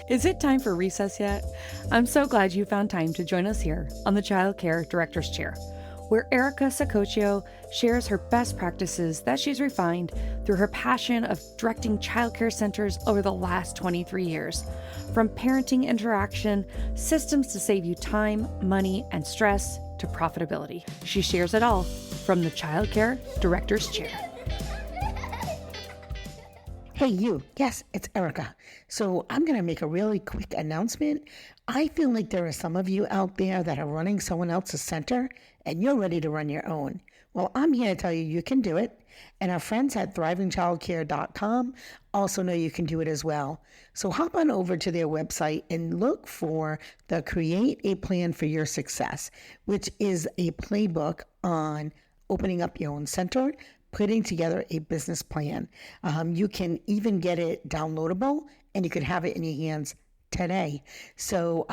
Is it time for recess yet? I'm so glad you found time to join us here on the Childcare Director's Chair, where Erica Sacoccio shares her best practices that she's refined through her passion of directing childcare centers over the last 23 years. From parenting interaction, systems to save you time, money, and stress, to profitability. She shares it all from the Childcare Director's Chair. Hey, you. Yes, it's Erica. So I'm going to make a really quick announcement. I feel like there are some of you out there that are running someone else's center and you're ready to run your own. Well, I'm here to tell you you can do it. And our friends at thrivingchildcare.com also know you can do it as well. So hop on over to their website and look for the Create a Plan for Your Success, which is a playbook on opening up your own center, putting together a business plan. You can even get it downloadable and you could have it in your hands today. So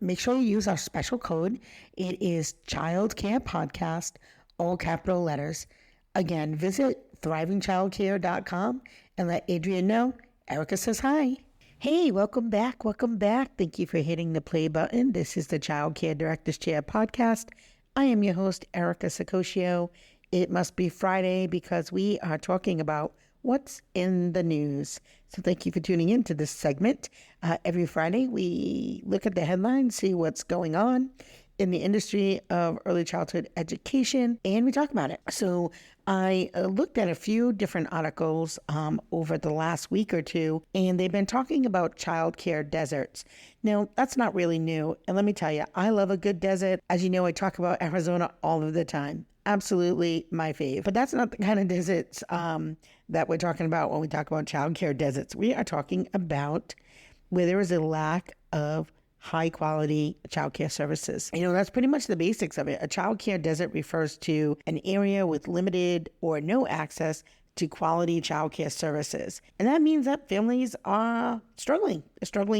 make sure you use our special code. It is Childcare Podcast, all capital letters. Again, visit thrivingchildcare.com and let Adrian know Erica says hi. Hey, welcome back. Welcome back. Thank you for hitting the play button. This is the Childcare Director's Chair podcast. I am your host, Erica Sacoccio. It must be Friday because we are talking about what's in the news. So thank you for tuning in to this segment. Every Friday, we look at the headlines, see what's going on in the industry of early childhood education, and we talk about it. So I looked at a few different articles over the last week or two, and they've been talking about childcare deserts. Now, that's not really new. And let me tell you, I love a good desert. As you know, I talk about Arizona all of the time. Absolutely my fave. But that's not the kind of deserts that we're talking about when we talk about childcare deserts. We are talking about where there is a lack of high quality childcare services. You know, that's pretty much the basics of it. A childcare desert refers to an area with limited or no access to quality childcare services. And that means that families are struggling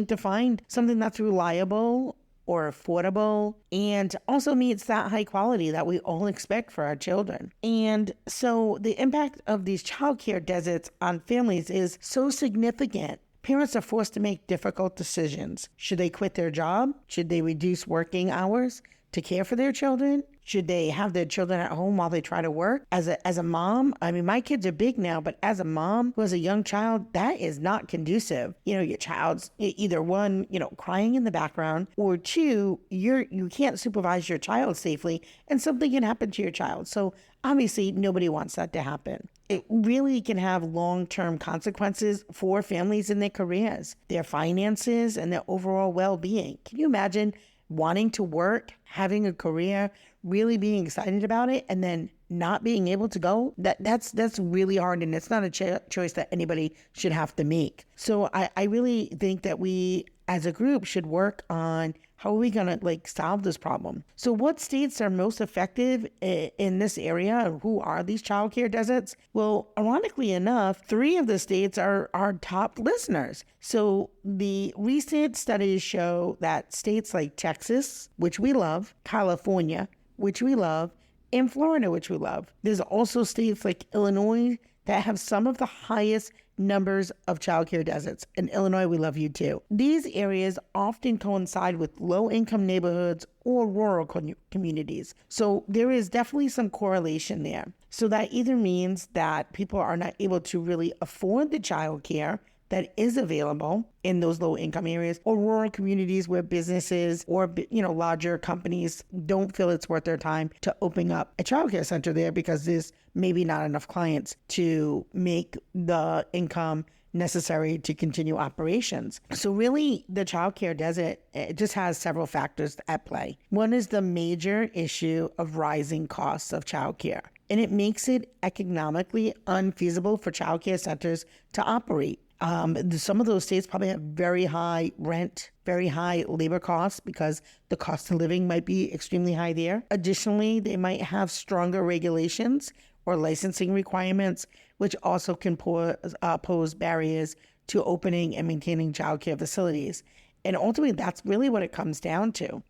to find something that's reliable or affordable, and also meets that high quality that we all expect for our children. And so the impact of these childcare deserts on families is so significant. Parents are forced to make difficult decisions. Should they quit their job? Should they reduce working hours to care for their children? Should they have their children at home while they try to work? As a mom, I mean, my kids are big now, but as a mom who has a young child, that is not conducive. You know, your child's either one, crying in the background, or two, you can't supervise your child safely and something can happen to your child. So obviously nobody wants that to happen. It really can have long-term consequences for families in their careers, their finances, and their overall well-being. Can you imagine wanting to work, having a career, really being excited about it, and then not being able to go? That's really hard, and it's not a choice that anybody should have to make. So I really think that we as a group should work on how are we going to solve this problem. So what states are most effective in this area? Who are these childcare deserts? Well, ironically enough, 3 of the states are our top listeners. So the recent studies show that states like Texas, which we love, California, which we love, and Florida, which we love. There's also states like Illinois that have some of the highest numbers of childcare deserts. In Illinois, we love you too. These areas often coincide with low-income neighborhoods or rural communities. So there is definitely some correlation there. So that either means that people are not able to really afford the childcare that is available in those low-income areas, or rural communities where businesses or larger companies don't feel it's worth their time to open up a childcare center there because there's maybe not enough clients to make the income necessary to continue operations. So really, the childcare desert, it just has several factors at play. One is the major issue of rising costs of childcare, and it makes it economically unfeasible for childcare centers to operate. Some of those states probably have very high rent, very high labor costs because the cost of living might be extremely high there. Additionally, they might have stronger regulations or licensing requirements, which also can pose barriers to opening and maintaining childcare facilities. And ultimately, that's really what it comes down to.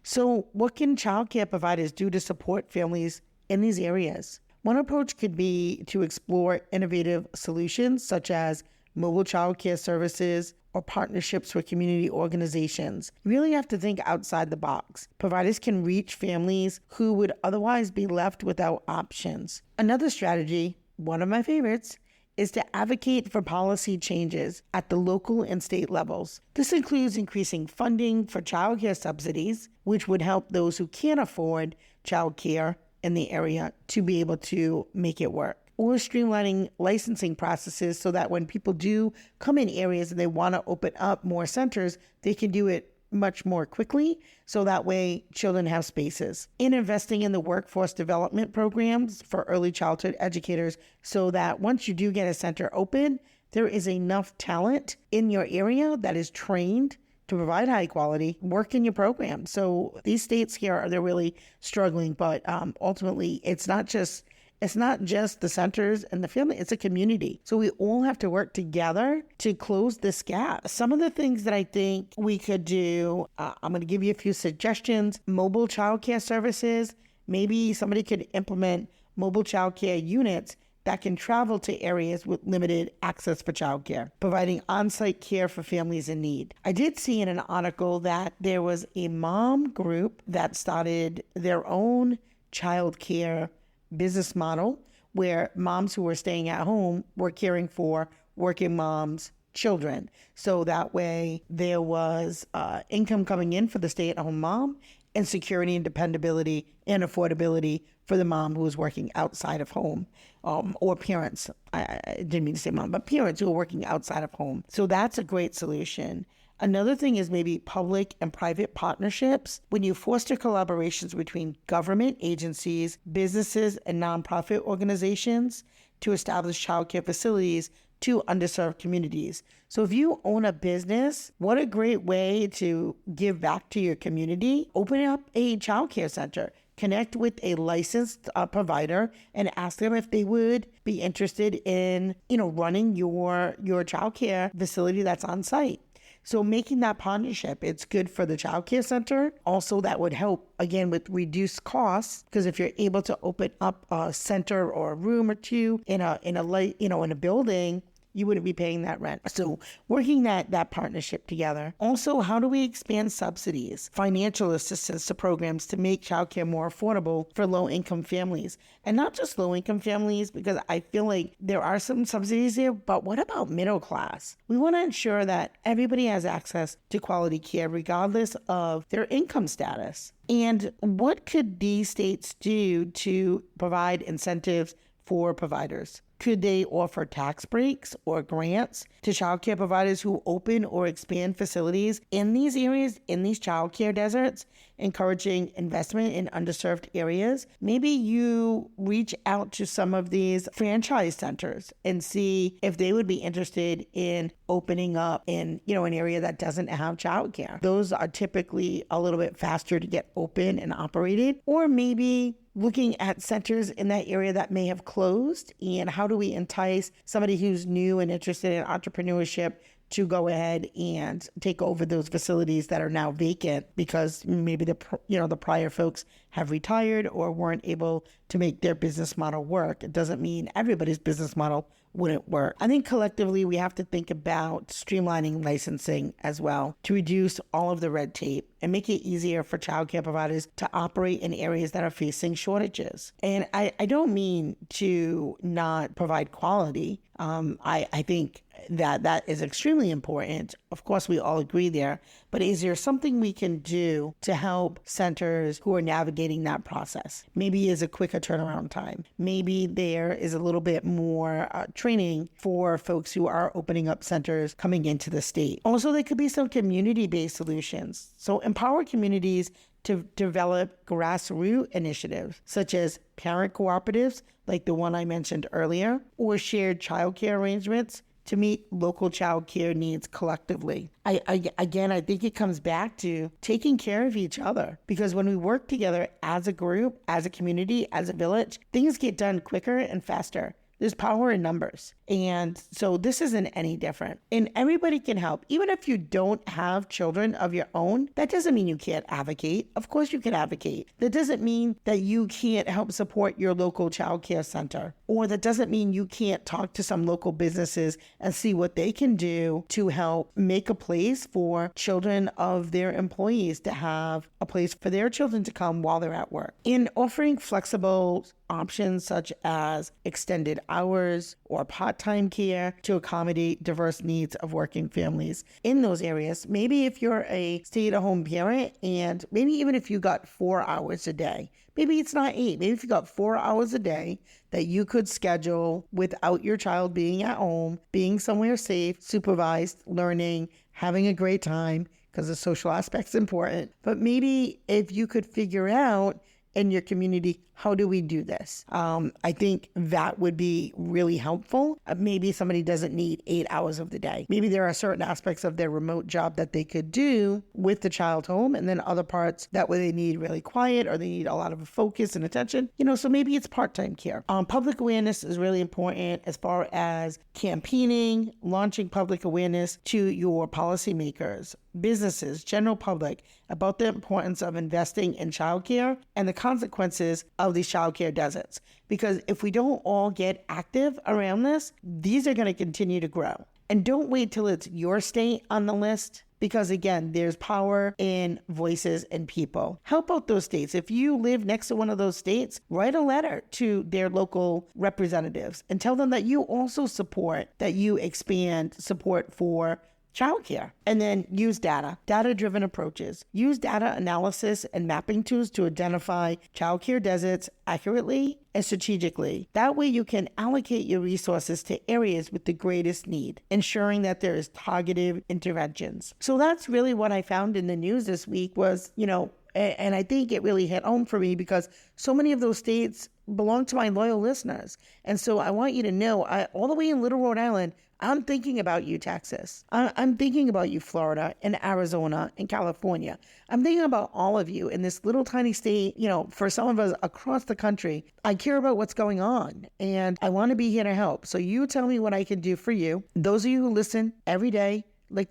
So what can childcare providers do to support families in these areas? One approach could be to explore innovative solutions such as mobile childcare services or partnerships with community organizations. You really have to think outside the box. Providers can reach families who would otherwise be left without options. Another strategy, one of my favorites, is to advocate for policy changes at the local and state levels. This includes increasing funding for childcare subsidies, which would help those who can't afford childcare in the area to be able to make it work. Or streamlining licensing processes so that when people do come in areas and they want to open up more centers, they can do it much more quickly, so that way children have spaces. And investing in the workforce development programs for early childhood educators so that once you do get a center open, there is enough talent in your area that is trained to provide high quality work in your program. So these states here, they're really struggling, but ultimately it's not just the centers and the family, it's a community. So we all have to work together to close this gap. Some of the things that I think we could do, I'm going to give you a few suggestions. Mobile childcare services. Maybe somebody could implement mobile childcare units that can travel to areas with limited access for childcare, providing on-site care for families in need. I did see in an article that there was a mom group that started their own childcare business model where moms who were staying at home were caring for working moms' children. So that way there was income coming in for the stay-at-home mom and security and dependability and affordability for the mom who was working outside of home, or parents. I didn't mean to say mom, but parents who are working outside of home. So that's a great solution. Another thing is maybe public and private partnerships. When you foster collaborations between government agencies, businesses, and nonprofit organizations to establish childcare facilities to underserved communities. So if you own a business, what a great way to give back to your community. Open up a childcare center. Connect with a licensed provider and ask them if they would be interested in, running your childcare facility that's on site. So making that partnership, it's good for the childcare center. Also, that would help, again, with reduced costs, because if you're able to open up a center or a room or two in a building, you wouldn't be paying that rent. So working that partnership together. Also, how do we expand subsidies, financial assistance to programs to make childcare more affordable for low-income families? And not just low-income families, because I feel like there are some subsidies there, but what about middle class? We want to ensure that everybody has access to quality care regardless of their income status. And what could these states do to provide incentives for providers? Could they offer tax breaks or grants to childcare providers who open or expand facilities in these areas, in these childcare deserts, encouraging investment in underserved areas? Maybe you reach out to some of these franchise centers and see if they would be interested in opening up in, an area that doesn't have childcare. Those are typically a little bit faster to get open and operated. Or maybe looking at centers in that area that may have closed, and how do we entice somebody who's new and interested in entrepreneurship to go ahead and take over those facilities that are now vacant because maybe the prior folks have retired or weren't able to make their business model work. It doesn't mean everybody's business model wouldn't work. I think collectively we have to think about streamlining licensing as well to reduce all of the red tape and make it easier for childcare providers to operate in areas that are facing shortages. And I don't mean to not provide quality. I think that is extremely important. Of course, we all agree there, but is there something we can do to help centers who are navigating that process? Maybe is a quicker turnaround time. Maybe there is a little bit more training for folks who are opening up centers coming into the state. Also, there could be some community-based solutions. So empower communities to develop grassroots initiatives, such as parent cooperatives, like the one I mentioned earlier, or shared childcare arrangements to meet local child care needs collectively. I think it comes back to taking care of each other, because when we work together as a group, as a community, as a village, things get done quicker and faster. There's power in numbers. And so this isn't any different. And everybody can help. Even if you don't have children of your own, that doesn't mean you can't advocate. Of course you can advocate. That doesn't mean that you can't help support your local child care center. Or that doesn't mean you can't talk to some local businesses and see what they can do to help make a place for children of their employees to have a place for their children to come while they're at work. In offering flexible options such as extended hours or part-time care to accommodate diverse needs of working families in those areas. Maybe if you're a stay-at-home parent and maybe even if you got 4 hours a day, maybe it's not 8, maybe if you got 4 hours a day that you could schedule without your child being at home, being somewhere safe, supervised, learning, having a great time, because the social aspect's important. But maybe if you could figure out in your community, how do we do this? I think that would be really helpful. Maybe somebody doesn't need 8 hours of the day. Maybe there are certain aspects of their remote job that they could do with the child home, and then other parts that where they need really quiet or they need a lot of focus and attention. So maybe it's part-time care. Public awareness is really important as far as campaigning, launching public awareness to your policymakers, businesses, general public about the importance of investing in childcare and the consequences of these childcare deserts. Because if we don't all get active around this, these are going to continue to grow. And don't wait till it's your state on the list. Because again, there's power in voices and people. Help out those states. If you live next to one of those states, write a letter to their local representatives and tell them that you also support, that you expand support for childcare. And then use data-driven approaches. Use data analysis and mapping tools to identify childcare deserts accurately and strategically. That way you can allocate your resources to areas with the greatest need, ensuring that there is targeted interventions. So that's really what I found in the news this week was, and I think it really hit home for me because so many of those states belong to my loyal listeners. And so I want you to know, all the way in Little Rhode Island, I'm thinking about you, Texas. I'm thinking about you, Florida and Arizona and California. I'm thinking about all of you in this little tiny state, for some of us across the country. I care about what's going on and I want to be here to help. So you tell me what I can do for you. Those of you who listen every day,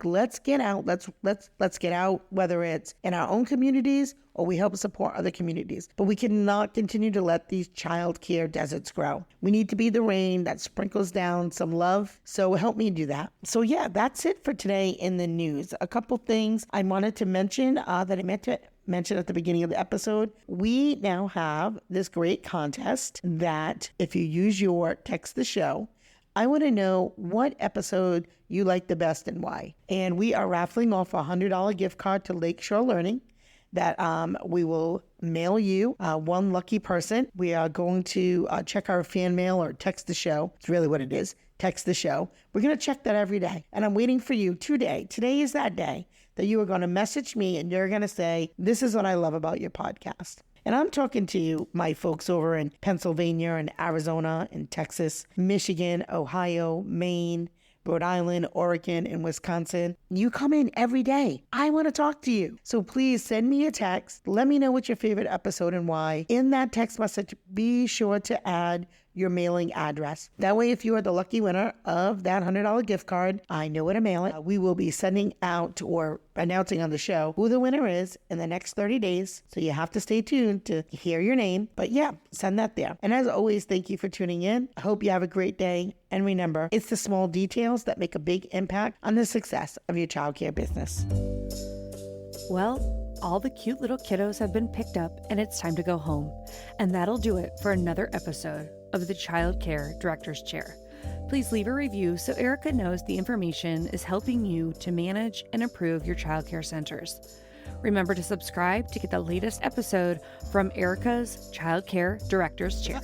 let's get out. Let's get out, whether it's in our own communities or we help support other communities. But we cannot continue to let these child care deserts grow. We need to be the rain that sprinkles down some love. So help me do that. So yeah, that's it for today in the news. A couple things I wanted to mention that I meant to mention at the beginning of the episode. We now have this great contest that if you use your Text the Show, I want to know what episode you like the best and why. And we are raffling off a $100 gift card to Lakeshore Learning that we will mail you one lucky person. We are going to check our fan mail or text the show. It's really what it is. Text the show. We're going to check that every day. And I'm waiting for you today. Today is that day that you are going to message me and you're going to say, this is what I love about your podcast. And I'm talking to you, my folks over in Pennsylvania and Arizona and Texas, Michigan, Ohio, Maine, Rhode Island, Oregon, and Wisconsin. You come in every day. I want to talk to you. So please send me a text. Let me know what's your favorite episode and why. In that text message, be sure to add your mailing address. That way, if you are the lucky winner of that $100 gift card, I know where to mail it. We will be sending out or announcing on the show who the winner is in the next 30 days. So you have to stay tuned to hear your name. But yeah, send that there. And as always, thank you for tuning in. I hope you have a great day. And remember, it's the small details that make a big impact on the success of your childcare business. Well, all the cute little kiddos have been picked up and it's time to go home. And that'll do it for another episode of the Childcare Director's Chair. Please leave a review so Erica knows the information is helping you to manage and improve your childcare centers. Remember to subscribe to get the latest episode from Erica's Childcare Director's Chair.